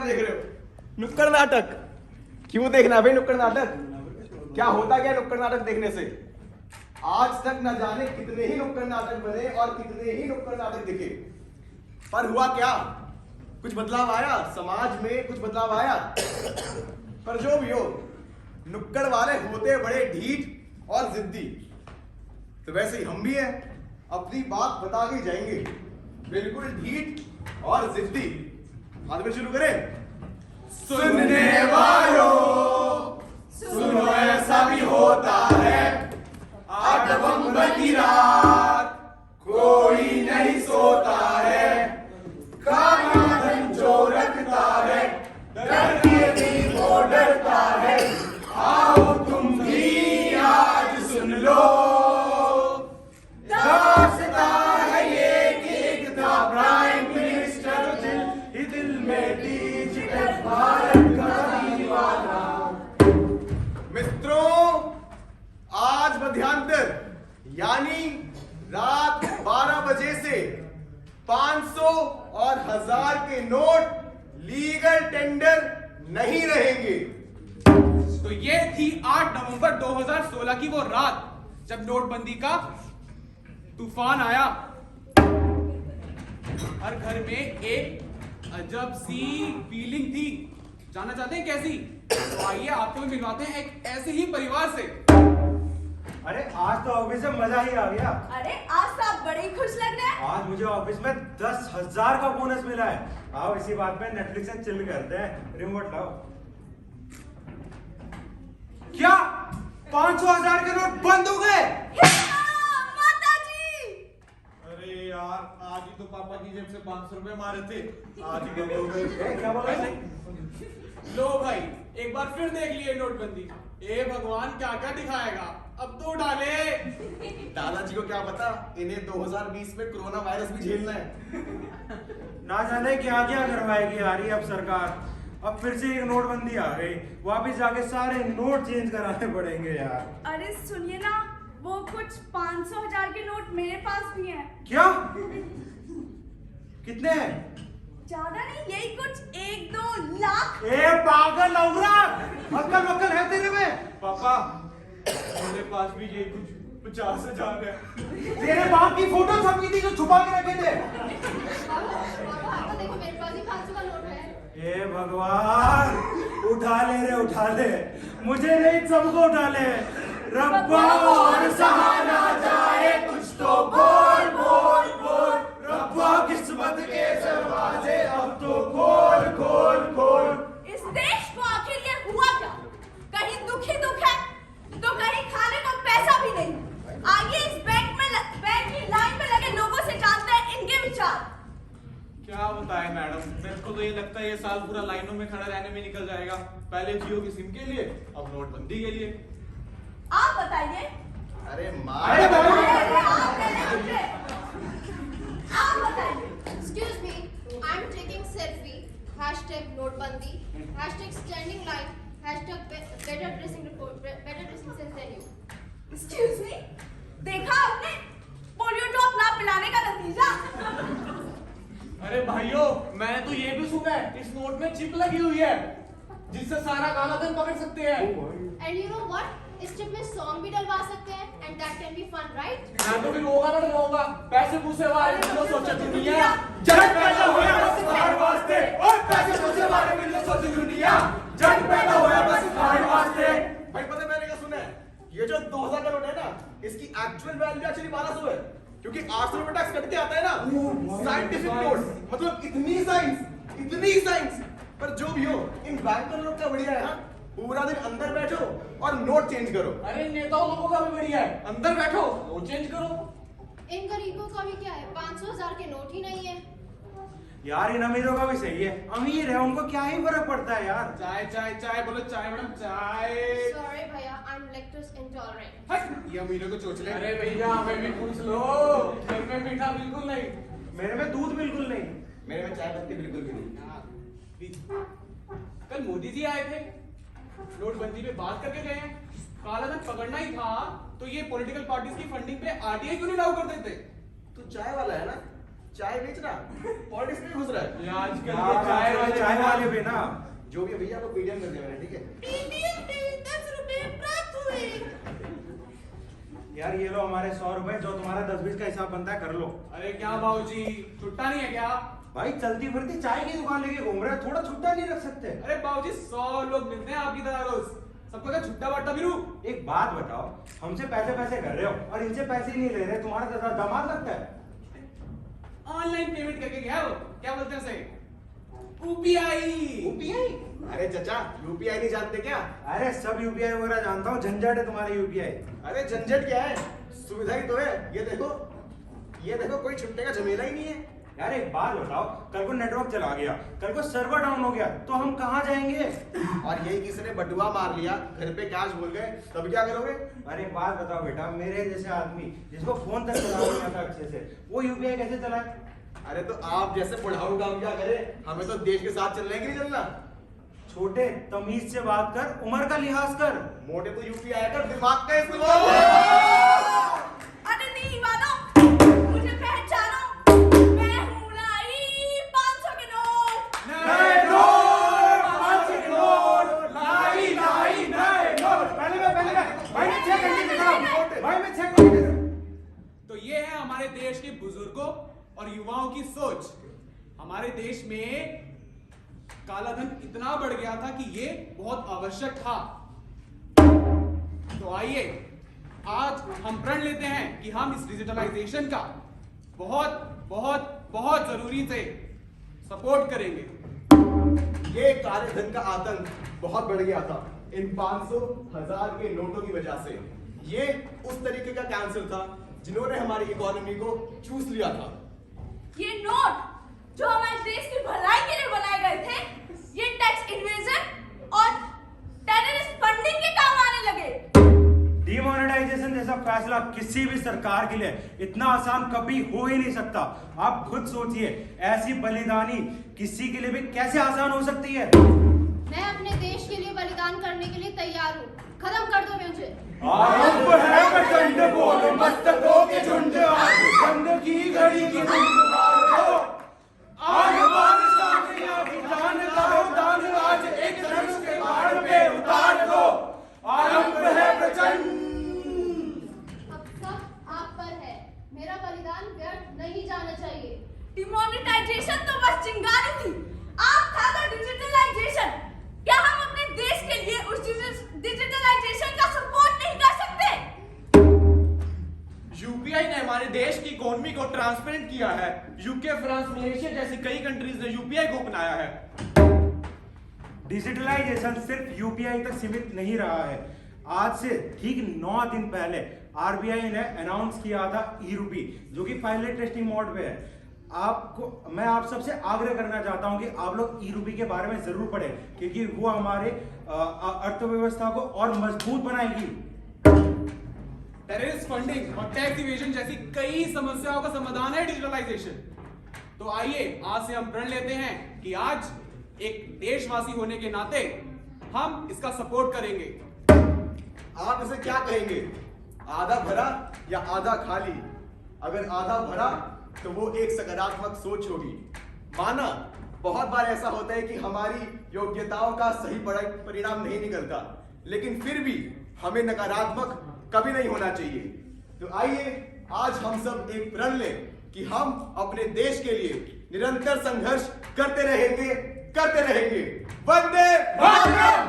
देख रहे हो? नुक्कड़ नाटक। क्यों देखना भाई नुक्कड़ नाटक? क्या होता क्या नुक्कड़ नाटक देखने से? आज तक न जाने कितने ही नुक्कड़ नाटक बने और कितने ही नुक्कड़ नाटक दिखे, पर हुआ क्या? कुछ बदलाव आया समाज में? कुछ बदलाव आया? पर जो भी हो, नुक्कड़ वाले होते बड़े ढीठ और जिद्दी। तो वैसे ही हम भी हैं, अपनी बात बता के जाएंगे, बिल्कुल ढीठ और जिद्दी। आज में शुरू करें। सुनने वालों सुनो, ऐसा भी होता है 8 नवंबर की रात कोई नहीं सोता है, खाना धन जो रखता है डर के भी वो डरता है। आओ तुम भी आज सुन लो, दास्तां है ये कि एक था प्राइम मिनिस्टर दिल में डिजिटल भारत का दीवाना। मित्रों, आज मध्यांतर यानी रात 12 बजे से 500 और 1000 के नोट लीगल टेंडर नहीं रहेंगे। तो ये थी 8 नवंबर 2016 की वो रात जब नोटबंदी का तूफान आया। हर घर में एक अजब सी फीलिंग थी। जानना चाहते हैं कैसी? तो आइए आपको भी मिलवाते हैं एक ऐसे ही परिवार से। अरे आज तो ऑफिस में मजा ही आ गया। अरे आज तो आप बड़े ही खुश लग रहे हैं। आज मुझे ऑफिस में 10,000 का बोनस मिला है। आओ इसी बात में नेटफ्लिक्स से चिल करते हैं। रिमोट लाओ। क्या 500,000 के नोट बंद हो गए? माता जी! अरे यार, आज ही तो पापा की जेब से 500 रुपए मारे थे, आज ही बंद हो गए। क्या बोला? लो भाई, एक बार फिर देख लिए नोटबंदी। ए भगवान क्या क्या दिखाएगा, अब तो डाले। दादाजी को क्या पता, इन्हें 2020 में कोरोना वायरस भी झेलना है। ना जाने क्या क्या करवाएगी आ रही अब सरकार। अब फिर से एक नोटबंदी आ गई, वापिस जाके सारे नोट चेंज कराने पड़ेंगे यार। अरे सुनिए ना, वो कुछ 500,000 के नोट मेरे पास भी हैं। क्या? कितने हैं? ज्यादा नहीं, यही कुछ 1-2 लाख। ए पागल लौंडा, अक्ल वक्ल है तेरे में? पापा, मेरे पास भी ये कुछ 50,000 है। तेरे बाप की फोटो छपी थी जो छुपा के रखे थे। पापा देखो, मेरे पास ही 500 का नोट है। ए भगवान, उठा ले रे उठा ले, मुझे नहीं सबको उठा ले। रब्बा और सहा ना जाए कुछ तो बोल बोल बोल। रब्बा किस्मत के दरवाजे अब तो खोल खोल खोल। इस देश को आखिर ये हुआ क्या? कहीं दुख ही दुख है तो कहीं खाने को पैसा भी नहीं। आइए इस बैंक की लाइन में लगे लोगों से जानते हैं इनके विचार। क्या बताएं मैडम, मेरे को तो ये लगता है ये साल पूरा लाइनों में खड़ा रहने में निकल जाएगा। पहले जियो की सिम के लिए, अब नोटबंदी के लिए। आप बताइए। अरे माँ, अरे आप पहले पूछे। आप बताइए। Excuse me, I'm taking selfie. Hashtag नोटबंदी. Hashtag standing line. Hashtag better dressing report. Better dressing sense than you. Excuse me, देखा आपने पोलियो ड्रॉप ना पिलाने का नतीजा? अरे भाइयों, मैंने तो ये भी सुना है इस नोट में चिप लगी हुई है जिससे सारा काला धन पकड़ सकते हैं। And you know what? इस चिप में सॉन्ग भी डलवा सकते हैं and that can be fun, right? मैं तो भी होगा ना डलवाऊंगा। पैसे पूसे वाले मिलो सोचे दुनिया, जट पैदा होया बस खाड़ वास्ते। और पैसे पूसे वाले मिलो सोचे दुनिया, जट पैदा होया बस खाड़ वास्ते। भाई पता है मैंने क्या सुना है? ये जो 2000 का नोट है ना, इसकी एक्चुअल वैल्यू एक्चुअली 1200 है, क्योंकि 800 रुपए टैक्स कट के आता है ना। साइंटिफिक नोट, मतलब इतनी साइंस। पर जो भी हो, इन बैंक का नोट क्या बढ़िया है। हाँ, पूरा दिन अंदर बैठो और नोट चेंज करो। अरे नेताओं लोगों का भी बढ़िया है, अंदर बैठो नोट चेंज करो। इन गरीबों का भी क्या है, 500,000 के नोट ही नहीं है। यार इन अमीरों का भी सही है, अमीर है उनको क्या ही फर्क पड़ता है यार। चाय चाय चाय बोलो, चाय मैडम चाय। Sorry भैया, I'm lactose intolerant. हट, ये अमीरों को चोचले। अरे भैया हमें भी पूछ लो, घर में मीठा बिल्कुल नहीं। मेरे में दूध बिल्कुल नहीं। मेरे में चाय पत्ती बिल्कुल भी नहीं। कल मोदी जी आए थे, नोटबंदी पे बात करके गए हैं। काला धन पकड़ना ही था तो ये पॉलिटिकल पार्टीज की फंडिंग पे आरटीआई क्यों नहीं लागू कर देते? तू चाय वाला है ना, चाय बेच रहा पॉलिटिक्स में घुस रहा है। ये आजकल यार, ये चाय वाले पे ना जो भी है भैया को पीडीएम कर दिया मैंने, ठीक है। पीडीएम पे 10 रुपए प्राप्त हुए। यार, ये लो हमारे 100 रुपए, जो तुम्हारा 10-20 का हिसाब बनता है कर लो। अरे क्या बाबूजी, छुट्टा नहीं है क्या? भाई चलती फिरती चाय की दुकान लेके घूम रहे हो, थोड़ा छुट्टा नहीं रख सकते? अरे बाबूजी 100 लोग मिलते हैं आपकी तरह रोज, सबको क्या छुट्टा बट्टा भी रू? एक बात बताओ, हमसे पैसे कर रहे हो और इनसे पैसे ही नहीं ले रहे, तुम्हारा तो दामाद लगता है। ऑनलाइन पेमेंट करके गया वो, क्या बोलते हैं उसे? यूपीआई। यूपीआई? अरे चचा, यूपीआई नहीं जानते क्या? अरे सब यूपीआई वगैरह जानता हूँ, झंझट है तुम्हारे यूपीआई। अरे झंझट क्या है, सुविधा ही तो है। ये देखो कोई छुट्टे का झमेला ही नहीं है। यार एक बात बताओ, कल को नेटवर्क चला गया, कल को सर्वर डाउन हो गया, तो हम कहाँ जाएंगे? और यही किसी ने बटुआ मार लिया, घर पे कैश भूल गए, तब क्या करोगे? अरे बात बताओ बेटा, मेरे जैसे आदमी जिसको फोन तक चलाना नहीं आता अच्छे से, वो यूपीआई कैसे चलाए? अरे तो आप जैसे बुढ़ाऊ काम क्या करे, हमें तो देश के साथ चलना है कि नहीं चलना? छोटे तमीज से बात कर, उम्र का लिहाज कर। मोटे तो यूपीआई कर, दिमाग का इस्तेमाल कर। अरे नहीं मानो, मुझे पहचानो, मैं हूँ लाई 500 के नोट। नए नोट, 500 के नोट, लाई नए नोट। पहले मैं भाई मैं चेक करके दिखाऊं, भाई मैं चेक करके दिखाऊं। तो ये है हमारे देश के बुजुर्गों और युवाओं की सोच। हमारे देश में काला धन इतना बढ़ गया था कि ये बहुत आवश्यक था। तो आइए आज हम प्रण लेते हैं कि हम इस डिजिटलाइजेशन का बहुत बहुत बहुत जरूरी से सपोर्ट करेंगे। ये काले धन का आतंक बहुत बढ़ गया था इन 500, 1000 के नोटों की वजह से। ये उस तरीके का कैंसर था जिन्होंने हमारी इकोनॉमी को चूस लिया था। ये नोट जो हमारे देश की भलाई के लिए बनाए गए थे, ये टैक्स इन्वेजन और टेररिस्ट फंडिंग के काम आने लगे। डिमोनेटाइजेशन जैसा फैसला किसी भी सरकार के लिए इतना आसान कभी हो ही नहीं सकता। आप खुद सोचिए, ऐसी बलिदानी किसी के लिए भी कैसे आसान हो सकती है? मैं अपने देश के लिए बलिदान करने के लिए तैयार हूँ, खत्म कर दो मुझे। आरंभ है प्रचंड बोल, मस्तकों के झुंड, आज जंग की घड़ी की धुन पुकारो। आग बादशाह की अभियान करो दान, आज एक धनुष के बाण पे उतार दो। आरंभ है प्रचंड। अब सब आप पर है, मेरा बलिदान व्यर्थ नहीं जाना चाहिए। डिमोनेटाइजेशन तो बस चिंगारी थी, आप था तो डिजिटलाइजेशन। क्या हम अपने देश के लिए उस डिजिटलाइजेशन का सपोर्ट नहीं कर सकते? यूपीआई ने हमारे देश की इकोनॉमी को ट्रांसपेरेंट किया है। यूके, फ्रांस, मलेशिया जैसी कई कंट्रीज ने यूपीआई को अपनाया है। डिजिटलाइजेशन सिर्फ यूपीआई तक सीमित नहीं रहा है। आज से ठीक 9 दिन पहले आरबीआई ने अनाउंस किया था ई-रूपी, जो कि पायलट टेस्टिंग मोड पे है। मैं आप सबसे आग्रह करना चाहता हूं कि आप लोग ई-रूपी के बारे में जरूर पढ़ें, क्योंकि वो हमारे अर्थव्यवस्था को और मजबूत बनाएगी। टेररिस्ट फंडिंग और टैक्स इवेजन जैसी कई समस्याओं का समाधान है डिजिटलाइजेशन। तो आइए आज से हम प्रण लेते हैं कि आज एक देशवासी होने के नाते हम इसका सपोर्ट करेंगे। आप इसे क्या कहेंगे, आधा भरा या आधा खाली? अगर आधा भरा तो वो एक सकारात्मक सोच होगी। माना बहुत बार ऐसा होता है कि हमारी योग्यताओं का सही परिणाम नहीं निकलता, लेकिन फिर भी हमें नकारात्मक कभी नहीं होना चाहिए। तो आइए आज हम सब एक प्रण लें कि हम अपने देश के लिए निरंतर संघर्ष करते रहेंगे। वंदे मातरम।